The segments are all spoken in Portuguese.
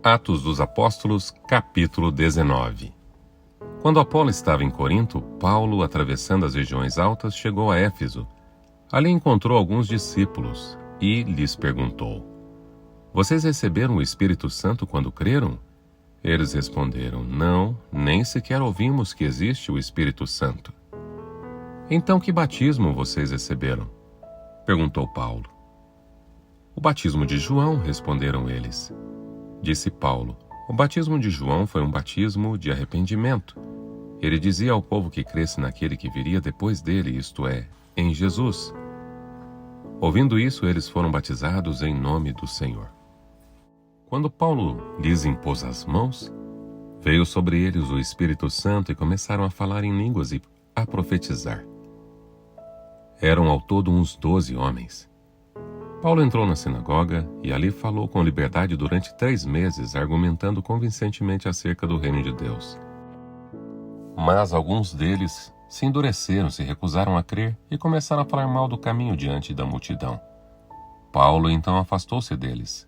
Atos dos Apóstolos, capítulo 19. Quando Apolo estava em Corinto, Paulo, atravessando as regiões altas, chegou a Éfeso. Ali encontrou alguns discípulos e lhes perguntou: Vocês receberam o Espírito Santo quando creram? Eles responderam: Não, nem sequer ouvimos que existe o Espírito Santo. Então que batismo vocês receberam? Perguntou Paulo. O batismo de João, responderam eles. Disse Paulo: O batismo de João foi um batismo de arrependimento. Ele dizia ao povo que cresce naquele que viria depois dele, isto é, em Jesus. Ouvindo isso, eles foram batizados em nome do Senhor. Quando Paulo lhes impôs as mãos, veio sobre eles o Espírito Santo e começaram a falar em línguas e a profetizar. Eram ao todo uns 12 homens. Paulo entrou na sinagoga e ali falou com liberdade durante 3 meses, argumentando convincentemente acerca do reino de Deus. Mas alguns deles se endureceram, se recusaram a crer e começaram a falar mal do caminho diante da multidão. Paulo então afastou-se deles.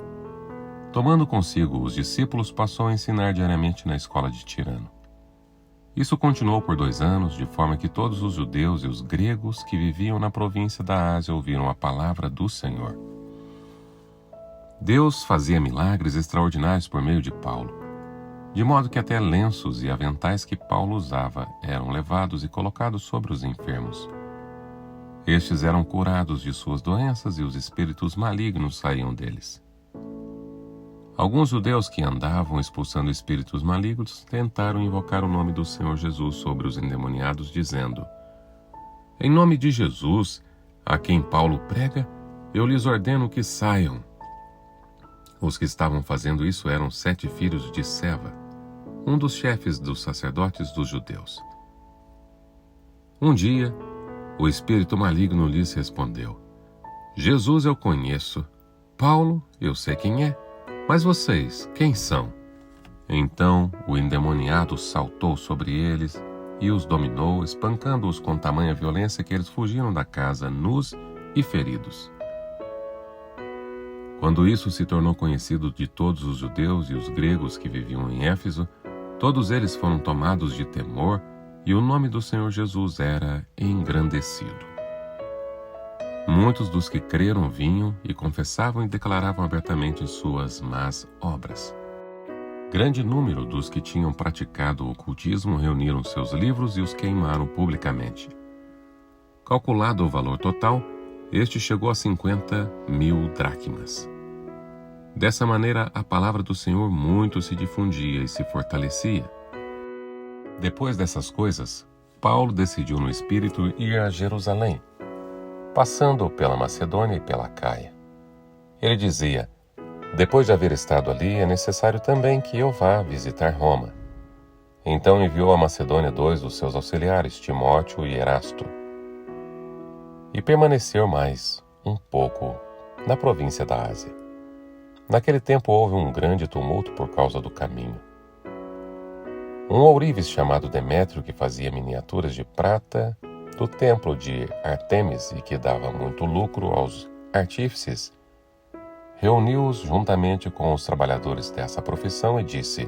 Tomando consigo os discípulos, passou a ensinar diariamente na escola de Tirano. Isso continuou por 2 anos, de forma que todos os judeus e os gregos que viviam na província da Ásia ouviram a palavra do Senhor. Deus fazia milagres extraordinários por meio de Paulo, de modo que até lenços e aventais que Paulo usava eram levados e colocados sobre os enfermos. Estes eram curados de suas doenças e os espíritos malignos saíam deles. Alguns judeus que andavam expulsando espíritos malignos tentaram invocar o nome do Senhor Jesus sobre os endemoniados, dizendo: Em nome de Jesus, a quem Paulo prega, eu lhes ordeno que saiam. Os que estavam fazendo isso eram 7 filhos de Seva, um dos chefes dos sacerdotes dos judeus. Um dia, o espírito maligno lhes respondeu: Jesus eu conheço, Paulo eu sei quem é, mas vocês, quem são? Então o endemoniado saltou sobre eles e os dominou, espancando-os com tamanha violência que eles fugiram da casa, nus e feridos. Quando isso se tornou conhecido de todos os judeus e os gregos que viviam em Éfeso, todos eles foram tomados de temor e o nome do Senhor Jesus era engrandecido. Muitos dos que creram vinham e confessavam e declaravam abertamente suas más obras. Grande número dos que tinham praticado o ocultismo reuniram seus livros e os queimaram publicamente. Calculado o valor total, este chegou a 50.000 dracmas. Dessa maneira, a palavra do Senhor muito se difundia e se fortalecia. Depois dessas coisas, Paulo decidiu no espírito ir a Jerusalém, passando pela Macedônia e pela Caia. Ele dizia: Depois de haver estado ali, é necessário também que eu vá visitar Roma. Então enviou a Macedônia 2 dos seus auxiliares, Timóteo e Erasto. E permaneceu mais um pouco na província da Ásia. Naquele tempo houve um grande tumulto por causa do caminho. Um ourives chamado Demétrio, que fazia miniaturas de prata do templo de Ártemis e que dava muito lucro aos artífices, reuniu-os juntamente com os trabalhadores dessa profissão e disse: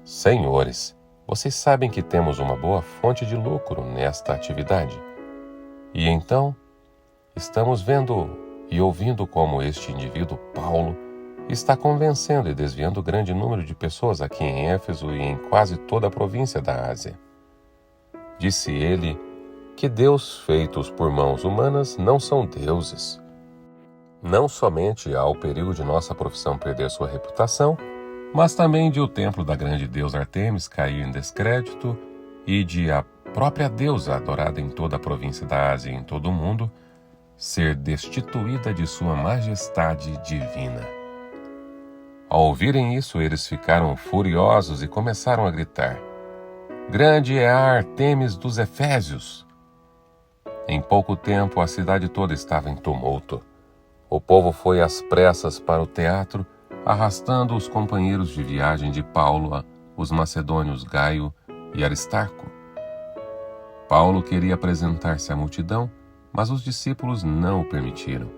Senhores, vocês sabem que temos uma boa fonte de lucro nesta atividade. E então, estamos vendo e ouvindo como este indivíduo Paulo está convencendo e desviando grande número de pessoas aqui em Éfeso e em quase toda a província da Ásia. Disse ele que Deus feitos por mãos humanas não são deuses. Não somente há o perigo de nossa profissão perder sua reputação, mas também de o templo da grande deusa Ártemis cair em descrédito e de a própria deusa adorada em toda a província da Ásia e em todo o mundo ser destituída de sua majestade divina. Ao ouvirem isso, eles ficaram furiosos e começaram a gritar: Grande é a Ártemis dos Efésios! Em pouco tempo, a cidade toda estava em tumulto. O povo foi às pressas para o teatro, arrastando os companheiros de viagem de Paulo, os macedônios Gaio e Aristarco. Paulo queria apresentar-se à multidão, mas os discípulos não o permitiram.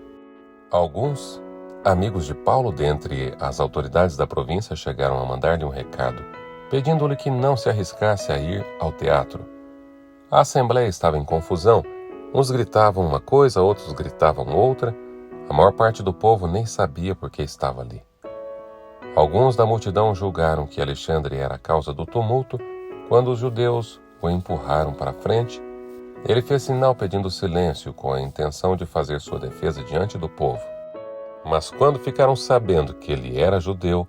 Alguns amigos de Paulo dentre as autoridades da província chegaram a mandar-lhe um recado, pedindo-lhe que não se arriscasse a ir ao teatro. A assembleia estava em confusão. Uns gritavam uma coisa, outros gritavam outra. A maior parte do povo nem sabia por que estava ali. Alguns da multidão julgaram que Alexandre era a causa do tumulto. Quando os judeus o empurraram para a frente, ele fez sinal pedindo silêncio com a intenção de fazer sua defesa diante do povo. Mas quando ficaram sabendo que ele era judeu,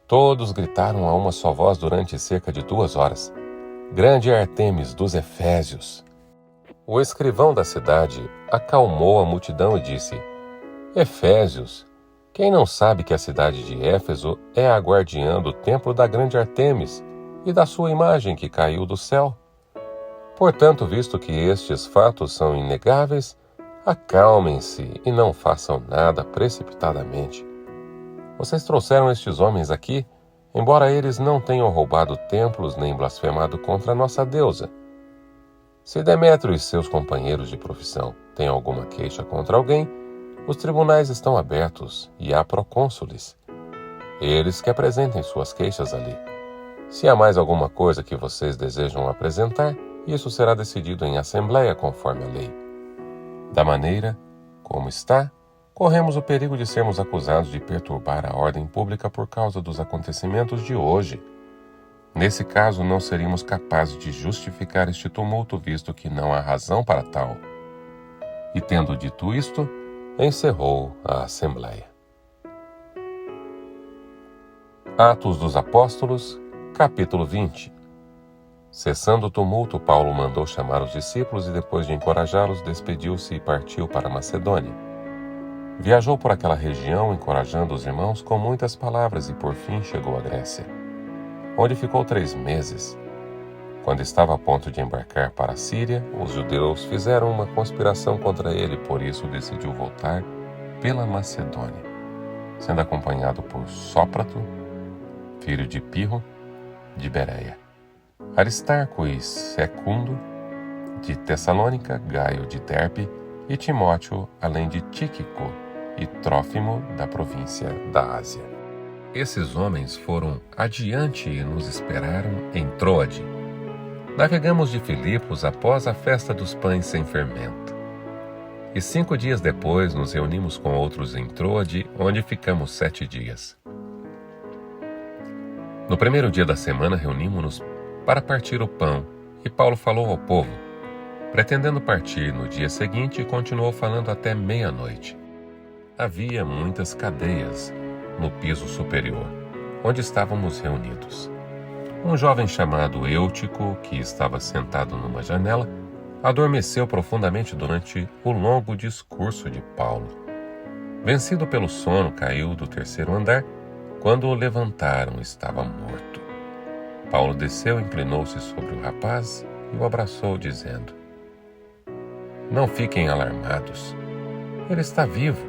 todos gritaram a uma só voz durante cerca de 2 horas: "Grande Ártemis dos Efésios!" O escrivão da cidade acalmou a multidão e disse: "Efésios, quem não sabe que a cidade de Éfeso é a guardiã do templo da grande Ártemis e da sua imagem que caiu do céu? Portanto, visto que estes fatos são inegáveis, acalmem-se e não façam nada precipitadamente. Vocês trouxeram estes homens aqui, embora eles não tenham roubado templos nem blasfemado contra a nossa deusa. Se Demétrio e seus companheiros de profissão têm alguma queixa contra alguém, os tribunais estão abertos e há procônsules. Eles que apresentem suas queixas ali. Se há mais alguma coisa que vocês desejam apresentar, isso será decidido em assembleia conforme a lei. Da maneira como está, corremos o perigo de sermos acusados de perturbar a ordem pública por causa dos acontecimentos de hoje. Nesse caso, não seríamos capazes de justificar este tumulto, visto que não há razão para tal." E tendo dito isto, encerrou a assembleia. Atos dos Apóstolos, capítulo 20. Cessando o tumulto, Paulo mandou chamar os discípulos e, depois de encorajá-los, despediu-se e partiu para a Macedônia. Viajou por aquela região, encorajando os irmãos com muitas palavras e, por fim, chegou à Grécia, onde ficou 3 meses. Quando estava a ponto de embarcar para a Síria, os judeus fizeram uma conspiração contra ele, por isso decidiu voltar pela Macedônia, sendo acompanhado por Sópater, filho de Pirro, de Bereia, Aristarco e Secundo, de Tessalônica, Gaio de Derbe e Timóteo, além de Tíquico e Trófimo, da província da Ásia. Esses homens foram adiante e nos esperaram em Troade. Navegamos de Filipos após a festa dos pães sem fermento. E 5 dias depois nos reunimos com outros em Troade, onde ficamos 7 dias. No primeiro dia da semana reunimos-nos para partir o pão, e Paulo falou ao povo, pretendendo partir no dia seguinte, e continuou falando até meia-noite. Havia muitas cadeias no piso superior, onde estávamos reunidos. Um jovem chamado Eutico, que estava sentado numa janela, adormeceu profundamente durante o longo discurso de Paulo. Vencido pelo sono, caiu do 3º andar. Quando o levantaram, estava morto. Paulo desceu, inclinou-se sobre o rapaz e o abraçou, dizendo: "Não fiquem alarmados, ele está vivo."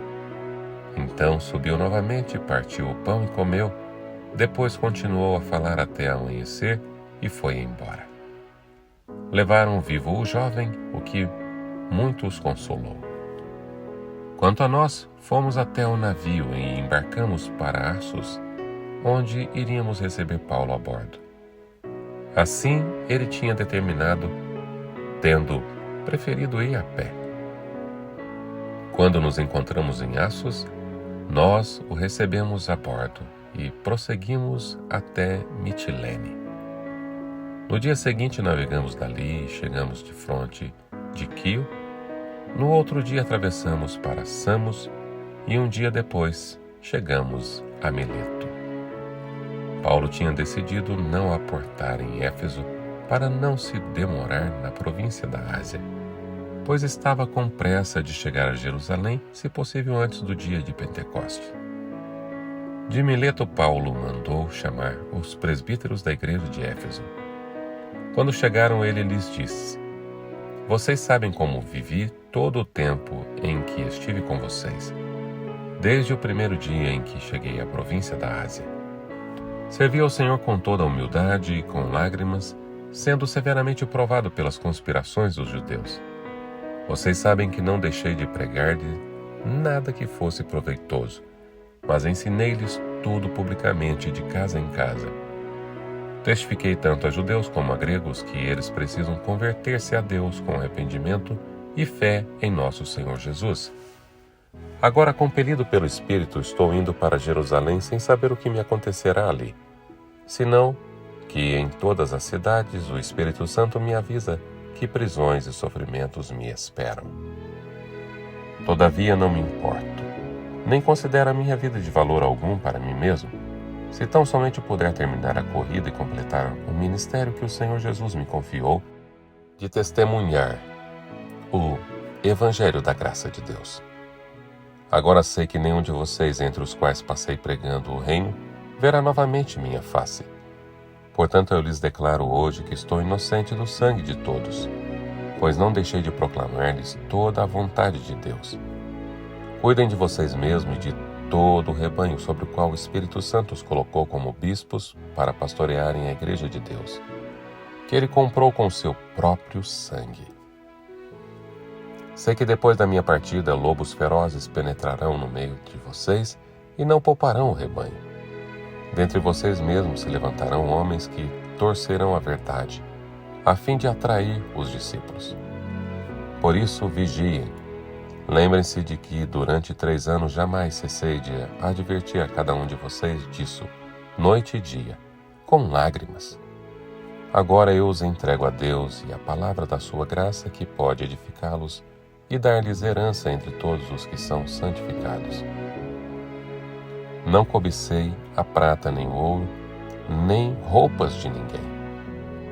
Então subiu novamente, partiu o pão e comeu. Depois continuou a falar até amanhecer e foi embora. Levaram vivo o jovem, o que muito os consolou. Quanto a nós, fomos até o navio e embarcamos para Assos, onde iríamos receber Paulo a bordo. Assim ele tinha determinado, tendo preferido ir a pé. Quando nos encontramos em Assos, nós o recebemos a bordo e prosseguimos até Mitilene. No dia seguinte navegamos dali e chegamos de fronte de Quio. No outro dia atravessamos para Samos e um dia depois chegamos a Mileto. Paulo tinha decidido não aportar em Éfeso para não se demorar na província da Ásia, pois estava com pressa de chegar a Jerusalém, se possível antes do dia de Pentecostes. De Mileto, Paulo mandou chamar os presbíteros da igreja de Éfeso. Quando chegaram, ele lhes disse: "Vocês sabem como vivi todo o tempo em que estive com vocês, desde o primeiro dia em que cheguei à província da Ásia. Servi ao Senhor com toda a humildade e com lágrimas, sendo severamente provado pelas conspirações dos judeus. Vocês sabem que não deixei de pregar-lhe nada que fosse proveitoso, mas ensinei-lhes tudo publicamente, de casa em casa. Testifiquei tanto a judeus como a gregos que eles precisam converter-se a Deus com arrependimento e fé em nosso Senhor Jesus. Agora, compelido pelo Espírito, estou indo para Jerusalém sem saber o que me acontecerá ali, senão que em todas as cidades o Espírito Santo me avisa que prisões e sofrimentos me esperam. Todavia não me importo, nem considero a minha vida de valor algum para mim mesmo, se tão somente puder terminar a corrida e completar o ministério que o Senhor Jesus me confiou de testemunhar o Evangelho da graça de Deus. Agora sei que nenhum de vocês, entre os quais passei pregando o reino, verá novamente minha face. Portanto, eu lhes declaro hoje que estou inocente do sangue de todos, pois não deixei de proclamar-lhes toda a vontade de Deus. Cuidem de vocês mesmos e de todo o rebanho sobre o qual o Espírito Santo os colocou como bispos para pastorearem a igreja de Deus, que ele comprou com seu próprio sangue. Sei que depois da minha partida, lobos ferozes penetrarão no meio de vocês e não pouparão o rebanho. Dentre vocês mesmos se levantarão homens que torcerão a verdade, a fim de atrair os discípulos. Por isso, vigiem. Lembrem-se de que durante 3 anos jamais cessei de advertir a cada um de vocês disso, noite e dia, com lágrimas. Agora eu os entrego a Deus e à palavra da sua graça que pode edificá-los e dar-lhes herança entre todos os que são santificados. Não cobicei a prata nem o ouro, nem roupas de ninguém.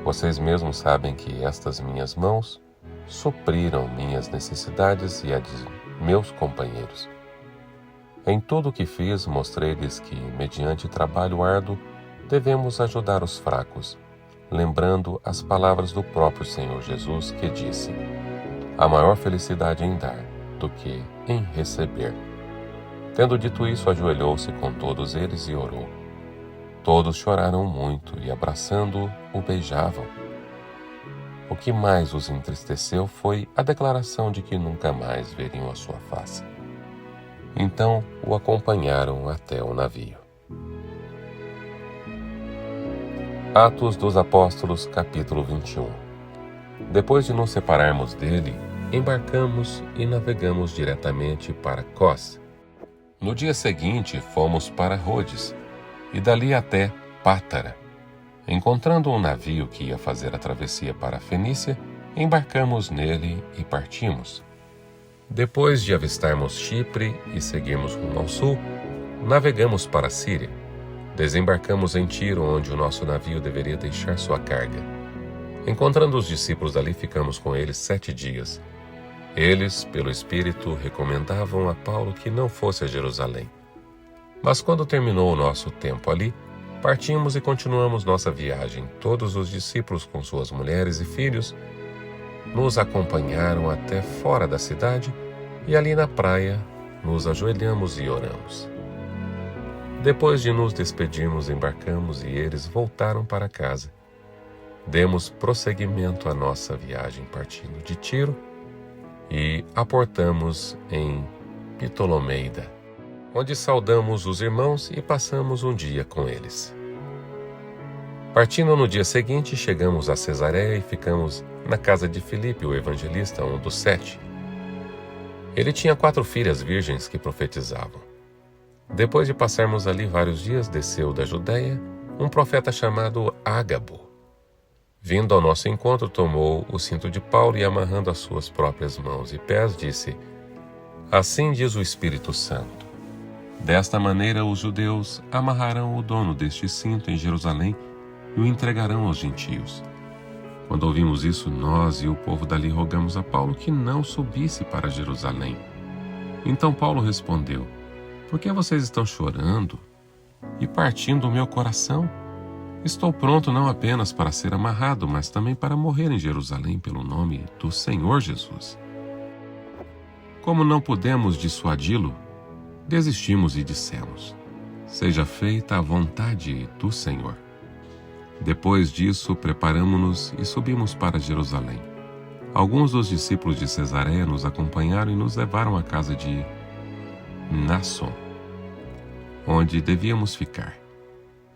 Vocês mesmos sabem que estas minhas mãos supriram minhas necessidades e a de meus companheiros. Em tudo o que fiz, mostrei-lhes que, mediante trabalho árduo, devemos ajudar os fracos, lembrando as palavras do próprio Senhor Jesus, que disse: há maior felicidade em dar do que em receber. Tendo dito isso, ajoelhou-se com todos eles e orou. Todos choraram muito e, abraçando-o, o beijavam. O que mais os entristeceu foi a declaração de que nunca mais veriam a sua face. Então o acompanharam até o navio. Atos dos Apóstolos, capítulo 21. Depois de nos separarmos dele, embarcamos e navegamos diretamente para Cós. No dia seguinte, fomos para Rhodes, e dali até Pátara. Encontrando um navio que ia fazer a travessia para a Fenícia, embarcamos nele e partimos. Depois de avistarmos Chipre e seguirmos rumo ao sul, navegamos para a Síria. Desembarcamos em Tiro, onde o nosso navio deveria deixar sua carga. Encontrando os discípulos ali, ficamos com eles 7 dias. Eles, pelo Espírito, recomendavam a Paulo que não fosse a Jerusalém. Mas quando terminou o nosso tempo ali, partimos e continuamos nossa viagem. Todos os discípulos, com suas mulheres e filhos, nos acompanharam até fora da cidade e ali na praia nos ajoelhamos e oramos. Depois de nos despedirmos, embarcamos e eles voltaram para casa. Demos prosseguimento à nossa viagem partindo de Tiro e aportamos em Ptolomeida, onde saudamos os irmãos e passamos um dia com eles. Partindo no dia seguinte, chegamos a Cesareia e ficamos na casa de Filipe, o evangelista, um dos 7. Ele tinha 4 filhas virgens que profetizavam. Depois de passarmos ali vários dias, desceu da Judéia um profeta chamado Ágabo. Vindo ao nosso encontro, tomou o cinto de Paulo e, amarrando as suas próprias mãos e pés, disse: assim diz o Espírito Santo, desta maneira os judeus amarrarão o dono deste cinto em Jerusalém e o entregarão aos gentios. Quando ouvimos isso, nós e o povo dali rogamos a Paulo que não subisse para Jerusalém. Então Paulo respondeu: por que vocês estão chorando e partindo o meu coração? Estou pronto não apenas para ser amarrado, mas também para morrer em Jerusalém pelo nome do Senhor Jesus. Como não pudemos dissuadi-lo, desistimos e dissemos: seja feita a vontade do Senhor. Depois disso, preparamo-nos e subimos para Jerusalém. Alguns dos discípulos de Cesareia nos acompanharam e nos levaram à casa de Mnason, onde devíamos ficar.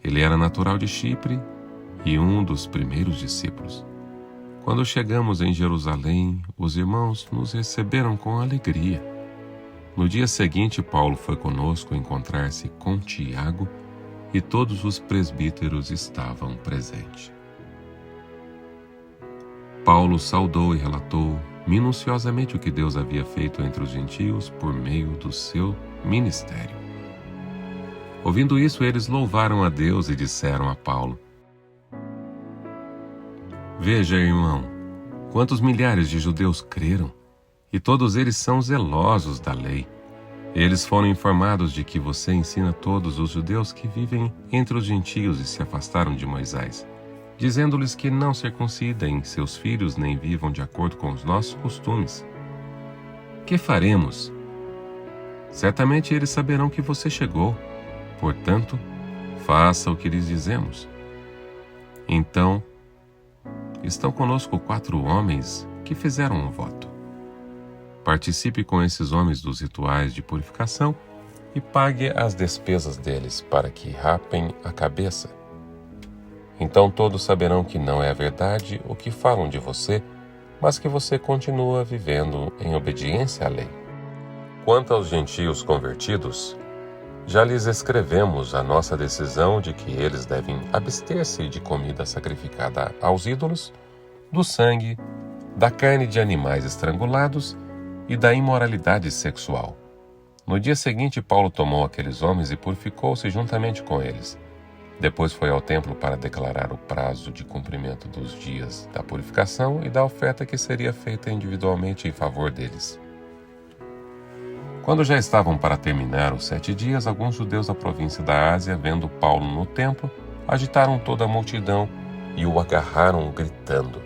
Ele era natural de Chipre e um dos primeiros discípulos. Quando chegamos em Jerusalém, os irmãos nos receberam com alegria. No dia seguinte, Paulo foi conosco encontrar-se com Tiago e todos os presbíteros estavam presentes. Paulo saudou e relatou minuciosamente o que Deus havia feito entre os gentios por meio do seu ministério. Ouvindo isso, eles louvaram a Deus e disseram a Paulo: Veja, irmão, quantos milhares de judeus creram, e todos eles são zelosos da lei. Eles foram informados de que você ensina todos os judeus que vivem entre os gentios e se afastaram de Moisés, dizendo-lhes que não circuncidem seus filhos nem vivam de acordo com os nossos costumes. Que faremos? Certamente eles saberão que você chegou. Portanto, faça o que lhes dizemos. Então, estão conosco 4 homens que fizeram um voto. Participe com esses homens dos rituais de purificação e pague as despesas deles para que rapem a cabeça. Então todos saberão que não é a verdade o que falam de você, mas que você continua vivendo em obediência à lei. Quanto aos gentios convertidos, já lhes escrevemos a nossa decisão de que eles devem abster-se de comida sacrificada aos ídolos, do sangue, da carne de animais estrangulados e da imoralidade sexual. No dia seguinte, Paulo tomou aqueles homens e purificou-se juntamente com eles. Depois foi ao templo para declarar o prazo de cumprimento dos dias da purificação e da oferta que seria feita individualmente em favor deles. Quando já estavam para terminar os 7 dias, alguns judeus da província da Ásia, vendo Paulo no templo, agitaram toda a multidão e o agarraram gritando: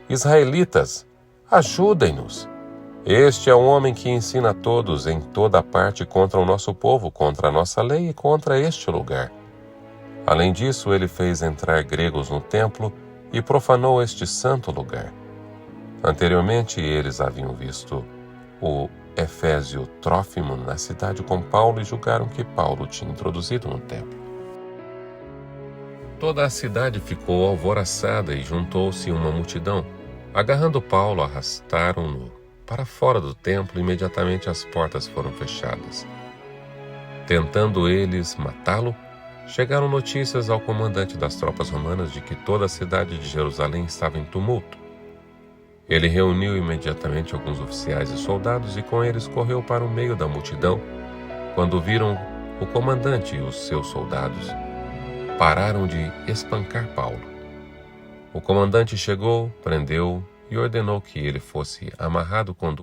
Israelitas, ajudem-nos! Este é um homem que ensina a todos em toda parte contra o nosso povo, contra a nossa lei e contra este lugar. Além disso, ele fez entrar gregos no templo e profanou este santo lugar. Anteriormente, eles haviam visto o Efésio Trófimo na cidade com Paulo e julgaram que Paulo tinha introduzido no templo. Toda a cidade ficou alvoroçada e juntou-se uma multidão. Agarrando Paulo, arrastaram-no para fora do templo e imediatamente as portas foram fechadas. Tentando eles matá-lo, chegaram notícias ao comandante das tropas romanas de que toda a cidade de Jerusalém estava em tumulto. Ele reuniu imediatamente alguns oficiais e soldados e com eles correu para o meio da multidão. Quando viram o comandante e os seus soldados, pararam de espancar Paulo. O comandante chegou, prendeu e ordenou que ele fosse amarrado com